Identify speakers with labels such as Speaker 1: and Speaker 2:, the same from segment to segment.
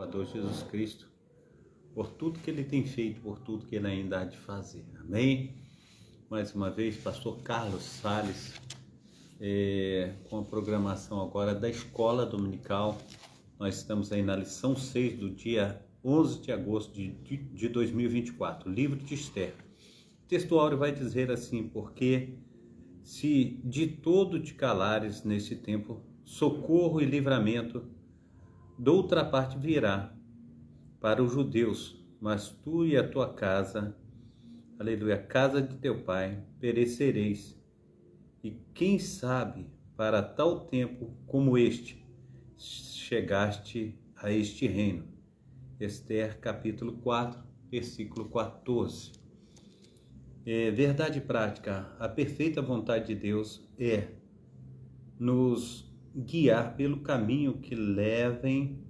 Speaker 1: Salvador Jesus Cristo, por tudo que Ele tem feito, por tudo que Ele ainda há de fazer. Amém? Mais uma vez, pastor Carlos Salles, com a programação agora da Escola Dominical. Nós estamos aí na lição 6 do dia 11 de agosto de 2024, livro de Esther. O texto áureo vai dizer assim: porque se de todo te calares neste tempo, socorro e livramento de outra parte virá para os judeus, mas tu e a tua casa, aleluia, a casa de teu pai, perecereis. E quem sabe, para tal tempo como este, chegaste a este reino. Esther, capítulo 4, versículo 14. Verdade prática: a perfeita vontade de Deus é nos guiar pelo caminho que levem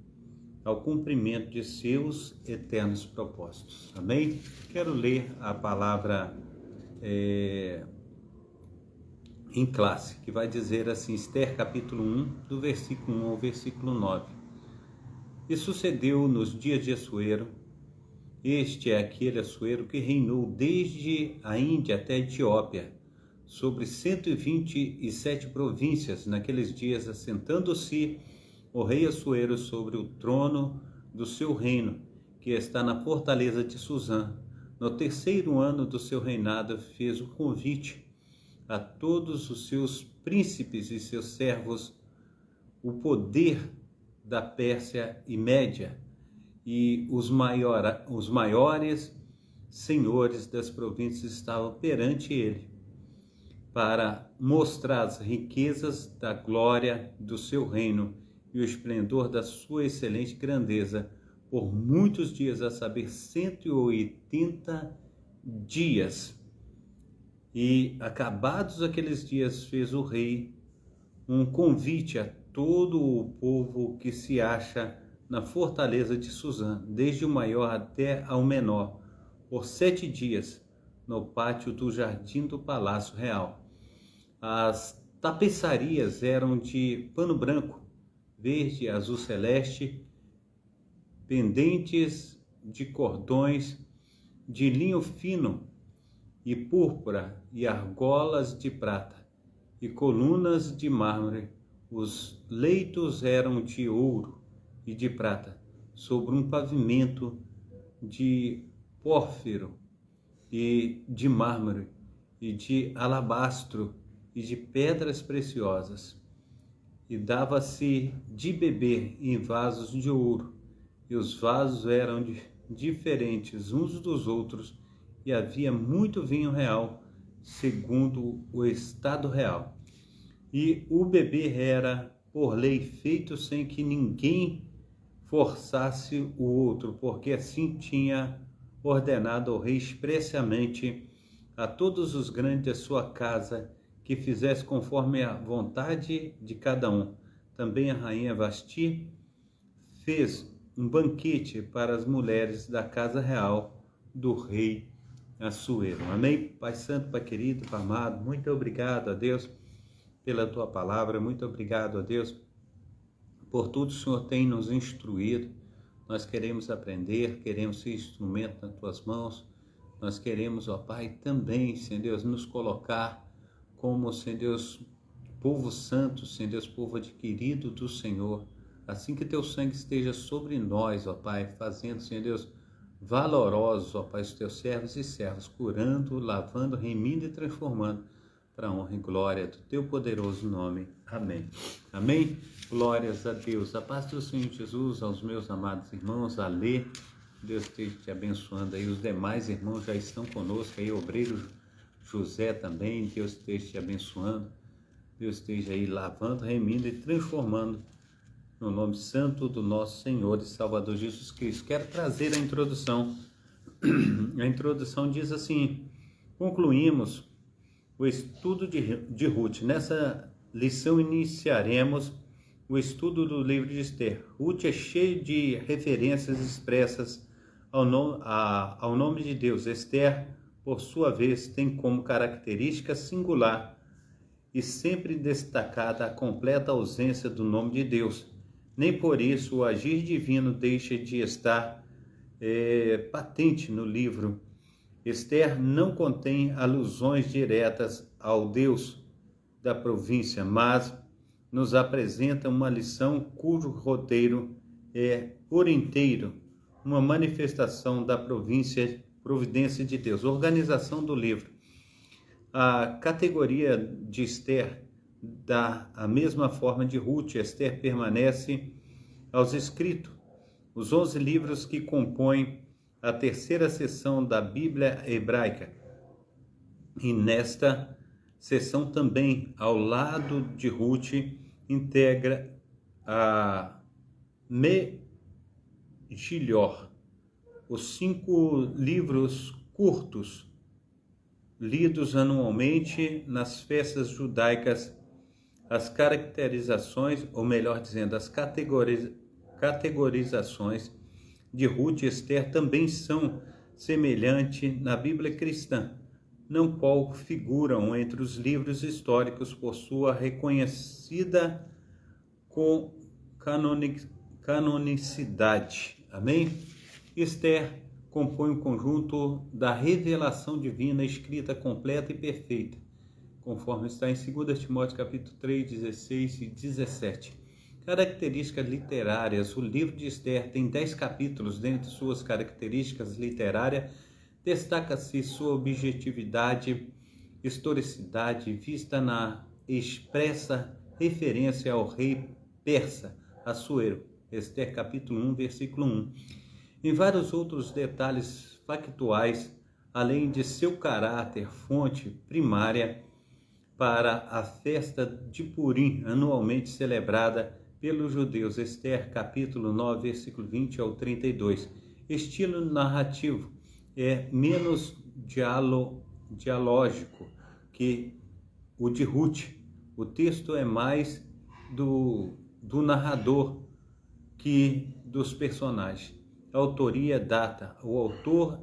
Speaker 1: ao cumprimento de seus eternos propósitos. Amém? Quero ler a palavra em classe, que vai dizer assim, Esther capítulo 1, do versículo 1 ao versículo 9. E sucedeu nos dias de Assuero, este é aquele Assuero que reinou desde a Índia até a Etiópia, sobre 127 províncias naqueles dias, assentando-se o rei Assuero sobre o trono do seu reino, que está na fortaleza de Suzã. No terceiro ano do seu reinado, fez o convite a todos os seus príncipes e seus servos, o poder da Pérsia e Média, e os maiores senhores das províncias estavam perante ele, para mostrar as riquezas da glória do seu reino e o esplendor da sua excelente grandeza por muitos dias, a saber, 180 dias. E acabados aqueles dias, fez o rei um convite a todo o povo que se acha na fortaleza de Suzã, desde o maior até ao menor, por 7 dias, no pátio do jardim do Palácio Real. As tapeçarias eram de pano branco, verde, azul celeste, pendentes de cordões de linho fino e púrpura e argolas de prata e colunas de mármore. Os leitos eram de ouro e de prata, sobre um pavimento de pórfiro e de mármore e de alabastro e de pedras preciosas. E dava-se de beber em vasos de ouro, e os vasos eram diferentes uns dos outros, e havia muito vinho real, segundo o estado real. E o beber era, por lei, feito sem que ninguém forçasse o outro, porque assim tinha ordenado o rei expressamente a todos os grandes da sua casa, que fizesse conforme a vontade de cada um. Também a rainha Vasti fez um banquete para as mulheres da casa real do rei Assuero. Amém? Pai Santo, Pai querido, Pai amado, muito obrigado a Deus pela Tua palavra, muito obrigado a Deus por tudo que o Senhor tem nos instruído. Nós queremos aprender, queremos ser instrumento nas Tuas mãos. Nós queremos, ó Pai, também, Senhor Deus, nos colocar como, Senhor Deus, povo santo, Senhor Deus, povo adquirido do Senhor, assim que Teu sangue esteja sobre nós, ó Pai, fazendo, Senhor Deus, valorosos, ó Pai, os Teus servos e servas, curando, lavando, remindo e transformando, para a honra e glória do Teu poderoso nome. Amém. Amém? Glórias a Deus. A paz do Senhor Jesus, aos meus amados irmãos, a ler, Deus esteja te abençoando aí, os demais irmãos já estão conosco aí, obreiro José também, Deus esteja te abençoando, Deus esteja aí lavando, remindo e transformando, no nome santo do nosso Senhor e Salvador Jesus Cristo. Quero trazer a introdução. A introdução diz assim: concluímos o estudo de Ruth. Nessa lição iniciaremos o estudo do livro de Esther. Ruth é cheio de referências expressas ao nome de Deus. Esther, por sua vez, tem como característica singular e sempre destacada a completa ausência do nome de Deus. nem por isso o agir divino deixa de estar patente no livro. Esther não contém alusões diretas ao Deus da província, mas nos apresenta uma lição cujo roteiro é por inteiro uma manifestação da providência de Deus. Organização do livro. A categoria de Esther dá a mesma forma de Ruth. Esther permanece aos escritos. Os 11 livros que compõem a terceira seção da Bíblia hebraica. E nesta seção também, ao lado de Ruth, integra a Megilor, os 5 livros curtos lidos anualmente nas festas judaicas. As caracterizações, ou melhor dizendo, as categorizações de Ruth e Esther também são semelhantes na Bíblia cristã, não qual figuram entre os livros históricos por sua reconhecida canonicidade. Amém? Esther compõe o conjunto da revelação divina escrita completa e perfeita, conforme está em 2 Timóteo capítulo 3, 16 e 17. Características literárias. O livro de Esther tem 10 capítulos. Dentre suas características literárias, destaca-se sua objetividade, historicidade, vista na expressa referência ao rei persa, Assuero. Esther capítulo 1, versículo 1. Em vários outros detalhes factuais, além de seu caráter fonte primária para a festa de Purim, anualmente celebrada pelos judeus. Esther capítulo 9, versículo 20 ao 32. Estilo narrativo é menos dialógico que o de Ruth. O texto é mais do narrador que dos personagens. A autoria data. O autor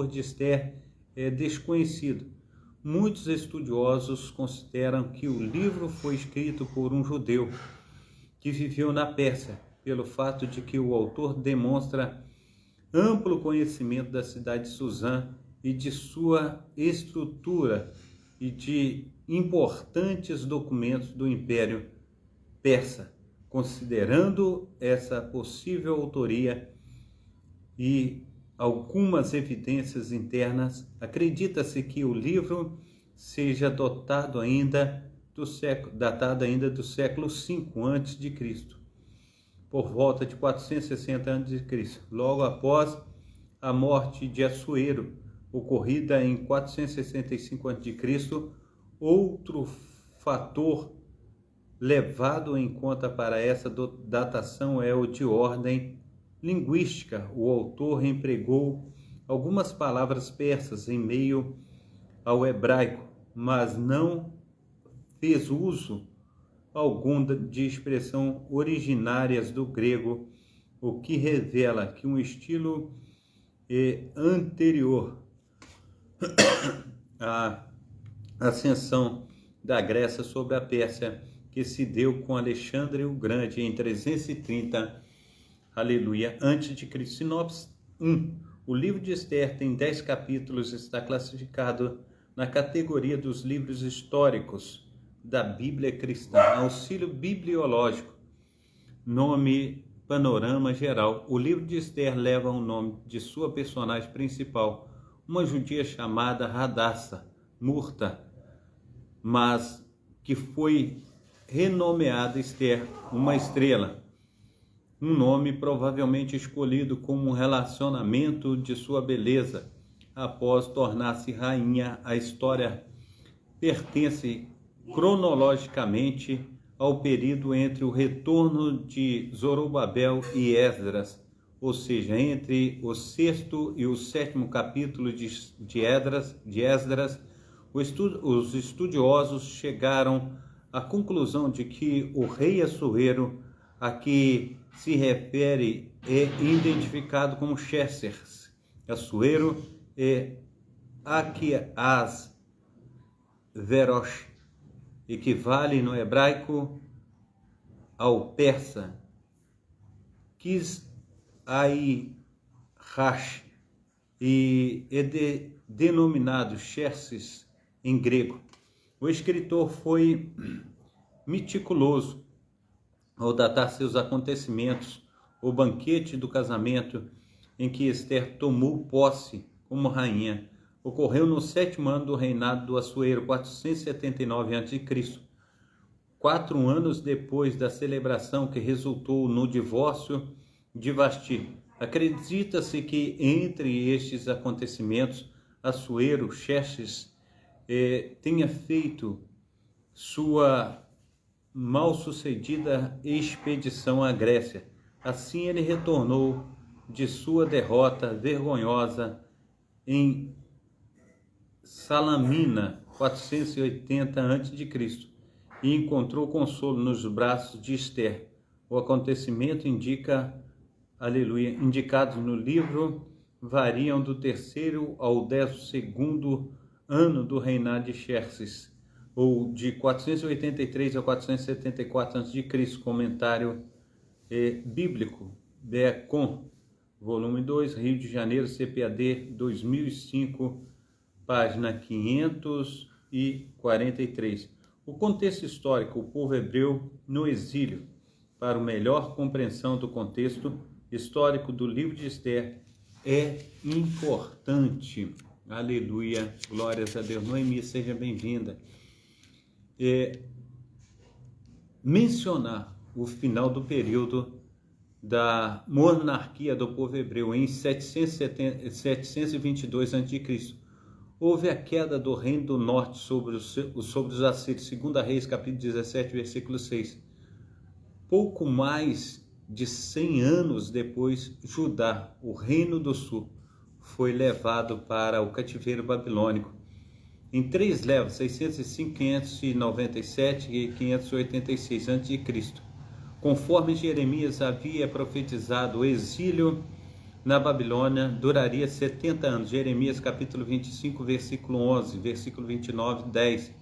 Speaker 1: de Esther é desconhecido. Muitos estudiosos consideram que o livro foi escrito por um judeu que viveu na Pérsia, pelo fato de que o autor demonstra amplo conhecimento da cidade de Suzã e de sua estrutura e de importantes documentos do Império Persa. Considerando essa possível autoria e algumas evidências internas, acredita-se que o livro seja datado ainda do século V a.C., por volta de 460 a.C., logo após a morte de Assuero, ocorrida em 465 a.C. Outro fator levado em conta para essa datação é o de ordem linguística. O autor empregou algumas palavras persas em meio ao hebraico, mas não fez uso algum de expressão originárias do grego, o que revela que um estilo anterior à ascensão da Grécia sobre a Pérsia, que se deu com Alexandre o Grande em 330, aleluia, antes de Cristo. Sinopse 1. O livro de Esther tem 10 capítulos, está classificado na categoria dos livros históricos da Bíblia cristã. Auxílio bibliológico. Nome: panorama geral. O livro de Esther leva o nome de sua personagem principal, uma judia chamada Hadassah Murta, mas que foi renomeada Esther, uma estrela, um nome provavelmente escolhido como um relacionamento de sua beleza após tornar-se rainha. A história pertence cronologicamente ao período entre o retorno de Zorobabel e Esdras, ou seja, entre o 6º e o 7º capítulo de Esdras. Os estudiosos chegaram à conclusão de que o rei Assuero a que se refere é identificado como Xerxes. Assuero é Aquias Verosh, equivale no hebraico ao persa Kis-ai-Rash e denominado Xerxes em grego. O escritor foi meticuloso ao datar seus acontecimentos. O banquete do casamento em que Ester tomou posse como rainha ocorreu no 7º ano do reinado do Assuero, 479 a.C., 4 anos depois da celebração que resultou no divórcio de Vasti. Acredita-se que entre estes acontecimentos, Assuero, Xerxes, tenha feito sua mal-sucedida expedição à Grécia. Assim ele retornou de sua derrota vergonhosa em Salamina, 480 a.C., e encontrou consolo nos braços de Ester. O acontecimento indicados no livro variam do 3º ao 12º ano do reinado de Xerxes, ou de 483 a 474 a.C., comentário bíblico, Beacon, volume 2, Rio de Janeiro, CPAD 2005, página 543. O contexto histórico, o povo hebreu no exílio. Para uma melhor compreensão do contexto histórico do livro de Ester, é importante, aleluia, glórias a Deus. Noemi, seja bem-vinda. Mencionar o final do período da monarquia do povo hebreu em 722 a.C. Houve a queda do reino do norte sobre os assírios, 2 Reis, capítulo 17, versículo 6. Pouco mais de 100 anos depois, Judá, o reino do sul, foi levado para o cativeiro babilônico. Em 3 levas, 605, 597 e 586 a.C., conforme Jeremias havia profetizado, o exílio na Babilônia duraria 70 anos. Jeremias capítulo 25, versículo 11, versículo 29, 10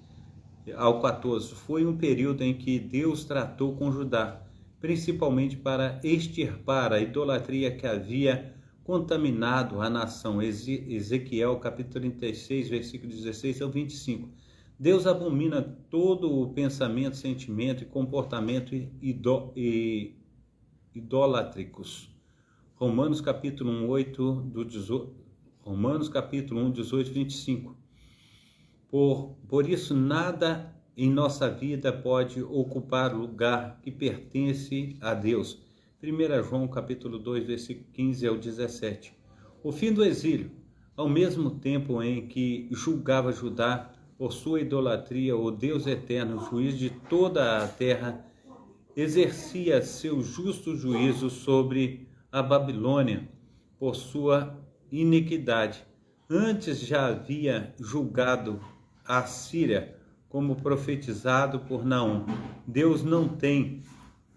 Speaker 1: ao 14. Foi um período em que Deus tratou com Judá, principalmente para extirpar a idolatria que havia contaminado a nação. Ezequiel capítulo 36, versículo 16 ao 25. Deus abomina todo o pensamento, sentimento e comportamento idolátricos. Romanos capítulo 1, 18, 25. Por isso, nada em nossa vida pode ocupar o lugar que pertence a Deus. 1 João capítulo 2, versículo 15 ao 17. O fim do exílio, ao mesmo tempo em que julgava Judá por sua idolatria, o Deus eterno, juiz de toda a terra, exercia seu justo juízo sobre a Babilônia por sua iniquidade. Antes já havia julgado a Síria, como profetizado por Naum. Deus não tem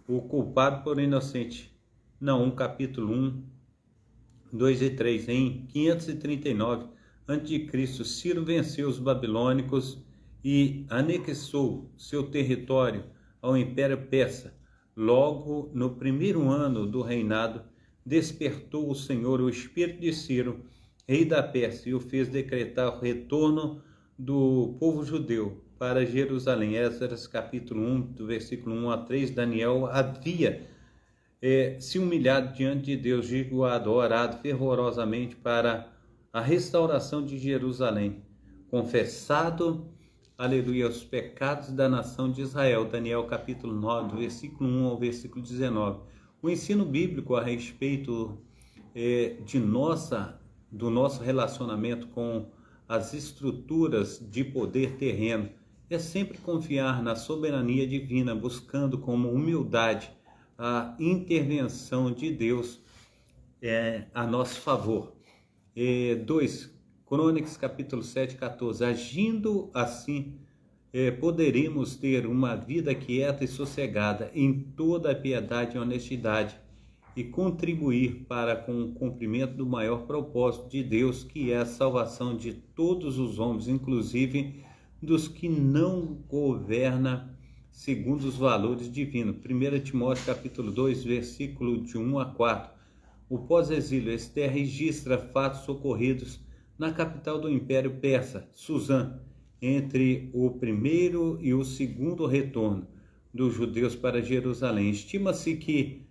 Speaker 1: o culpado por inocente. Naum capítulo 1, 2 e 3. Em 539 a.C., Ciro venceu os babilônicos e anexou seu território ao Império Persa. Logo no 1º ano do reinado, despertou o Senhor o espírito de Ciro, rei da Pérsia, e o fez decretar o retorno do povo judeu para Jerusalém. Esdras capítulo 1, do versículo 1 a 3. Daniel havia se humilhado diante de Deus, jejuado, orado fervorosamente para a restauração de Jerusalém, confessado, aleluia, os pecados da nação de Israel. Daniel capítulo 9, do versículo 1 ao versículo 19. O ensino bíblico a respeito do nosso relacionamento com as estruturas de poder terreno é sempre confiar na soberania divina, buscando como humildade a intervenção de Deus a nosso favor. 2 Crônicas capítulo 7, 14. Agindo assim, poderemos ter uma vida quieta e sossegada em toda a piedade e honestidade e contribuir para com o cumprimento do maior propósito de Deus, que é a salvação de todos os homens, inclusive dos que não governam segundo os valores divinos. 1 Timóteo capítulo 2, versículo de 1 a 4. O pós-exílio, Esther registra fatos ocorridos na capital do Império Persa, Suzã, entre o primeiro e o segundo retorno dos judeus para Jerusalém. Estima-se que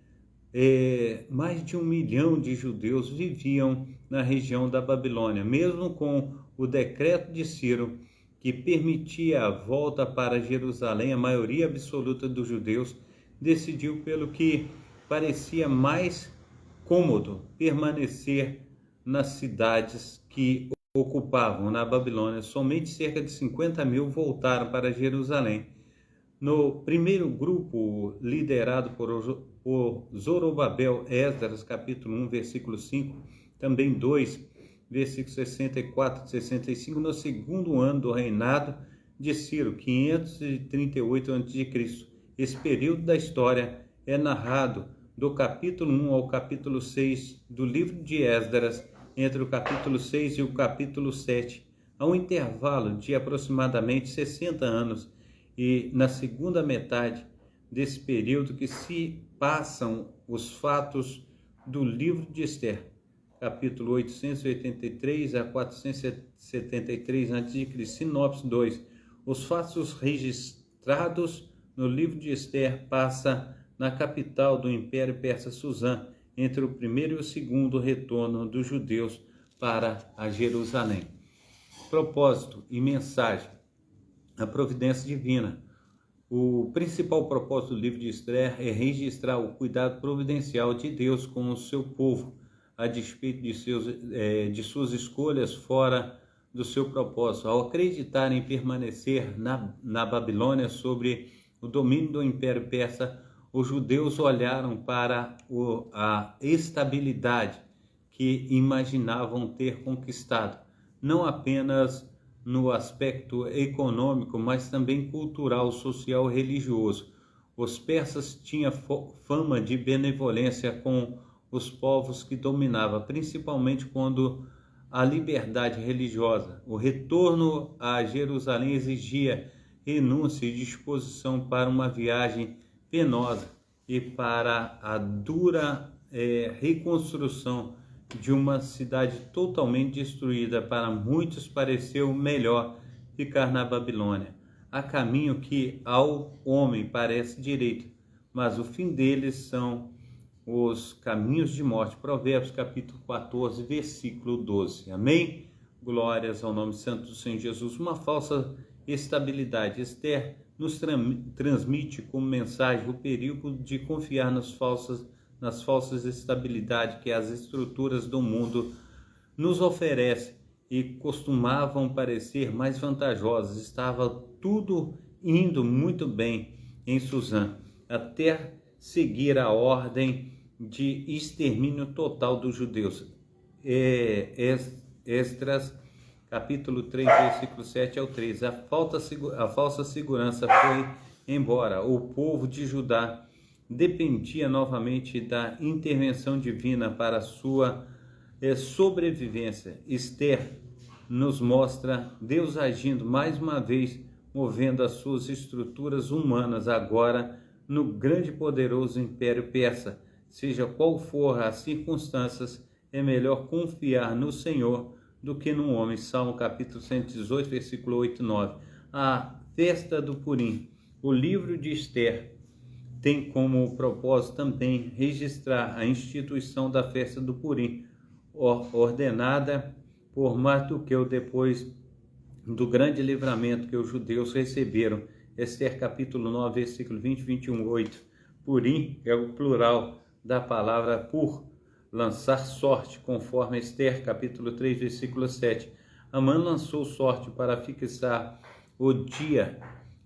Speaker 1: mais de 1 milhão de judeus viviam na região da Babilônia, mesmo com o decreto de Ciro, que permitia a volta para Jerusalém. A maioria absoluta dos judeus decidiu, pelo que parecia mais cômodo, permanecer nas cidades que ocupavam na Babilônia. Somente cerca de 50 mil voltaram para Jerusalém. No primeiro grupo, liderado por Zorobabel, Esdras, capítulo 1, versículo 5, também 2, versículos 64 e 65, no segundo ano do reinado de Ciro, 538 a.C. Esse período da história é narrado do capítulo 1 ao capítulo 6 do livro de Esdras, entre o capítulo 6 e o capítulo 7, há um intervalo de aproximadamente 60 anos, e na segunda metade desse período que se passam os fatos do livro de Esther, capítulo 883 a 473 a.C., sinopse 2. Os fatos registrados no livro de Esther passa na capital do Império Persa, Suzã, entre o primeiro e o segundo retorno dos judeus para a Jerusalém. Propósito e mensagem: a providência divina. O principal propósito do livro de Esther é registrar o cuidado providencial de Deus com o seu povo, a despeito de suas escolhas fora do seu propósito. Ao acreditar em permanecer na Babilônia sob o domínio do Império Persa, os judeus olharam para a estabilidade que imaginavam ter conquistado, não apenas no aspecto econômico, mas também cultural, social e religioso. Os persas tinham fama de benevolência com os povos que dominava, principalmente quando a liberdade religiosa. O retorno a Jerusalém exigia renúncia e disposição para uma viagem penosa e para a dura reconstrução de uma cidade totalmente destruída. Para muitos pareceu melhor ficar na Babilônia. Há caminho que ao homem parece direito, mas o fim deles são os caminhos de morte. Provérbios capítulo 14, versículo 12. Amém? Glórias ao nome santo do Senhor Jesus. Uma falsa estabilidade. Esther nos transmite como mensagem o perigo de confiar nas falsas estabilidades que as estruturas do mundo nos oferecem e costumavam parecer mais vantajosas. Estava tudo indo muito bem em Suzã, até seguir a ordem de extermínio total dos judeus. Esdras capítulo 3, versículo 7 ao 13. A falsa segurança foi embora. O povo de Judá dependia novamente da intervenção divina para a sua sobrevivência. Esther nos mostra Deus agindo mais uma vez, movendo as suas estruturas humanas agora no grande e poderoso Império Persa. Seja qual for as circunstâncias, é melhor confiar no Senhor do que no homem. Salmo capítulo 118, versículo 8 e 9. A festa do Purim. O livro de Esther tem como propósito também registrar a instituição da festa do Purim, ordenada por Mardoqueu depois do grande livramento que os judeus receberam. Esther capítulo 9, versículo 20 e 21, 8. Purim é o plural da palavra pur, lançar sorte, conforme Esther capítulo 3, versículo 7. Amã lançou sorte para fixar o dia,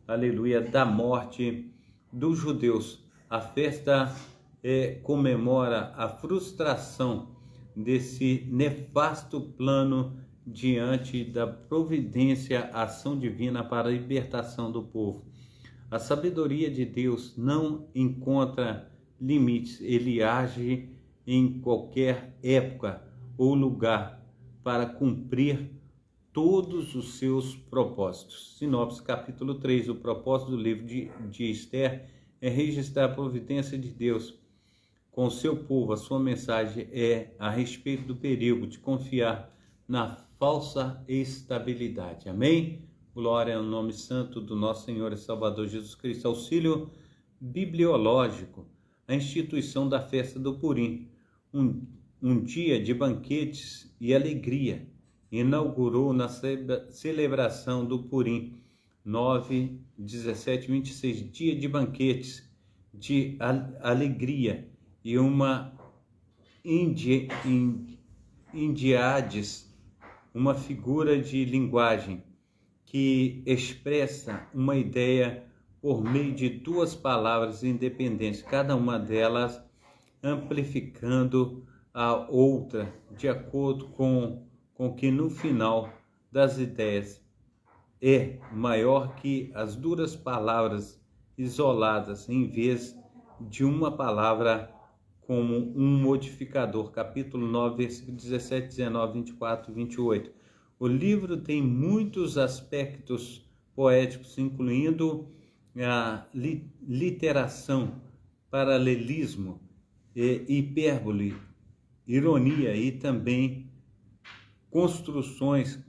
Speaker 1: aleluia, da morte dos judeus. A festa comemora a frustração desse nefasto plano diante da providência, ação divina para a libertação do povo. A sabedoria de Deus não encontra limites. Ele age em qualquer época ou lugar para cumprir todos os seus propósitos. Sinopse, capítulo 3. O propósito do livro de Esther é registrar a providência de Deus com o seu povo. A sua mensagem é a respeito do perigo de confiar na falsa estabilidade. Amém? Glória ao nome santo do nosso Senhor e Salvador Jesus Cristo. Auxílio bibliológico, a instituição da festa do Purim, um dia de banquetes e alegria, inaugurou na celebração do Purim, 9, 17, 26, dia de banquetes, de alegria e uma indiades, uma figura de linguagem que expressa uma ideia por meio de duas palavras independentes, cada uma delas amplificando a outra, de acordo com que no final das ideias é maior que as duras palavras isoladas, em vez de uma palavra como um modificador. Capítulo 9, versículo 17, 19, 24 e 28. O livro tem muitos aspectos poéticos, incluindo a literação, paralelismo, hipérbole, ironia e também construções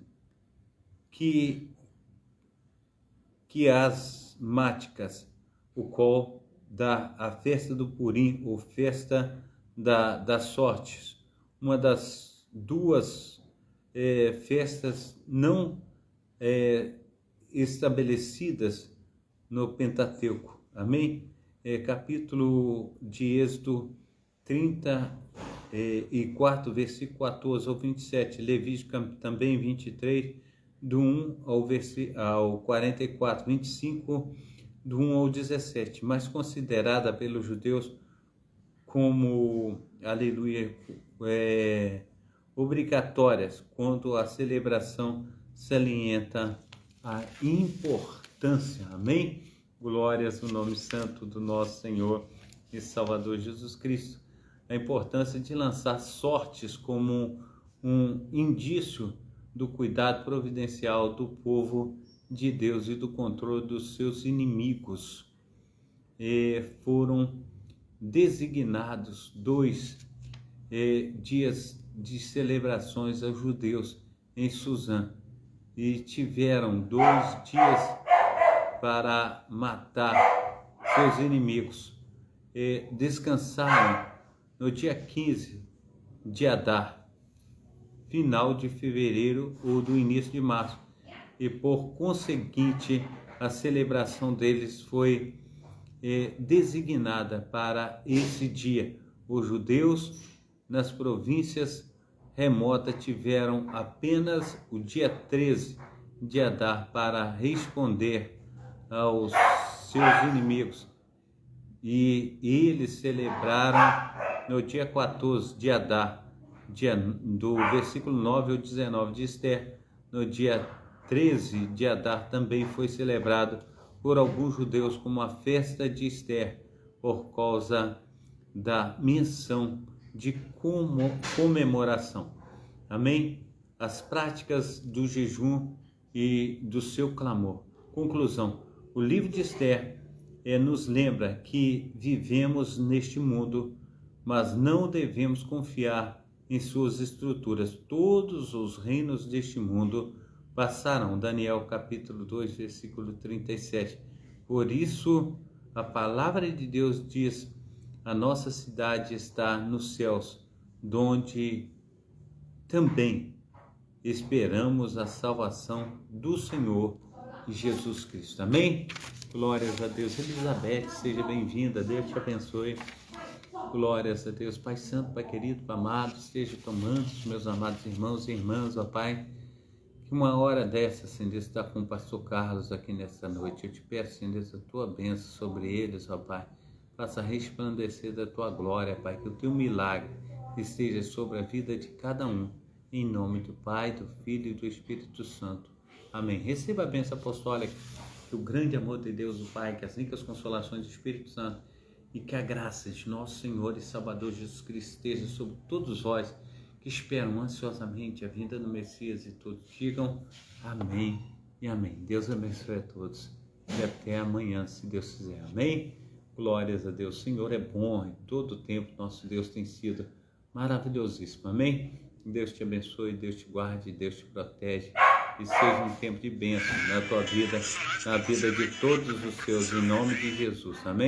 Speaker 1: quiasmáticas, o qual dá a festa do Purim, ou festa das sortes, uma das duas festas não estabelecidas no Pentateuco. Amém? Capítulo de Êxodo 34, versículo 14 ao 27, Levítico também 23, do 1 ao 44, 25, do 1 ao 17, mas considerada pelos judeus como, aleluia, obrigatórias, quando a celebração salienta a importância, amém? Glórias no nome santo do nosso Senhor e Salvador Jesus Cristo. A importância de lançar sortes como um indício do cuidado providencial do povo de Deus e do controle dos seus inimigos. Foram designados 2 dias de celebrações aos judeus em Suzã, e tiveram 2 dias para matar seus inimigos. Descansaram no dia 15 de Adar, final de fevereiro ou do início de março, e por conseguinte a celebração deles foi designada para esse dia. Os judeus nas províncias remotas tiveram apenas o dia 13 de Adar para responder aos seus inimigos, e eles celebraram no dia 14 de Adar, do versículo 9 ao 19 de Esther. No dia 13 de Adar também foi celebrado por alguns judeus como a festa de Esther, por causa da menção de comemoração. Amém? As práticas do jejum e do seu clamor. Conclusão: o livro de Esther nos lembra que vivemos neste mundo, mas não devemos confiar em suas estruturas. Todos os reinos deste mundo passarão. Daniel capítulo 2, versículo 37. Por isso, a palavra de Deus diz: a nossa cidade está nos céus, donde também esperamos a salvação do Senhor Jesus Cristo. Amém? Glórias a Deus. Elizabeth, seja bem-vinda. Deus te abençoe. Glórias a Deus. Pai Santo, Pai querido, Pai amado, esteja tomando os meus amados irmãos e irmãs, ó Pai, que uma hora dessa, Senhor, está com o pastor Carlos aqui nessa noite. Eu te peço, Senhor, a tua bênção sobre eles, ó Pai. Faça resplandecer da tua glória, Pai, que o teu milagre esteja sobre a vida de cada um. Em nome do Pai, do Filho e do Espírito Santo. Amém. Receba a bênção apostólica, que o grande amor de Deus, o Pai, que as ricas consolações do Espírito Santo e que a graça de nosso Senhor e Salvador Jesus Cristo esteja sobre todos vós que esperam ansiosamente a vinda do Messias e todos digam amém e amém. Deus abençoe a todos e até amanhã, se Deus quiser. Amém? Glórias a Deus. O Senhor é bom em todo o tempo. Nosso Deus tem sido maravilhosíssimo. Amém? Deus te abençoe, Deus te guarde, Deus te protege e seja um tempo de bênção na tua vida, na vida de todos os seus, em nome de Jesus. Amém?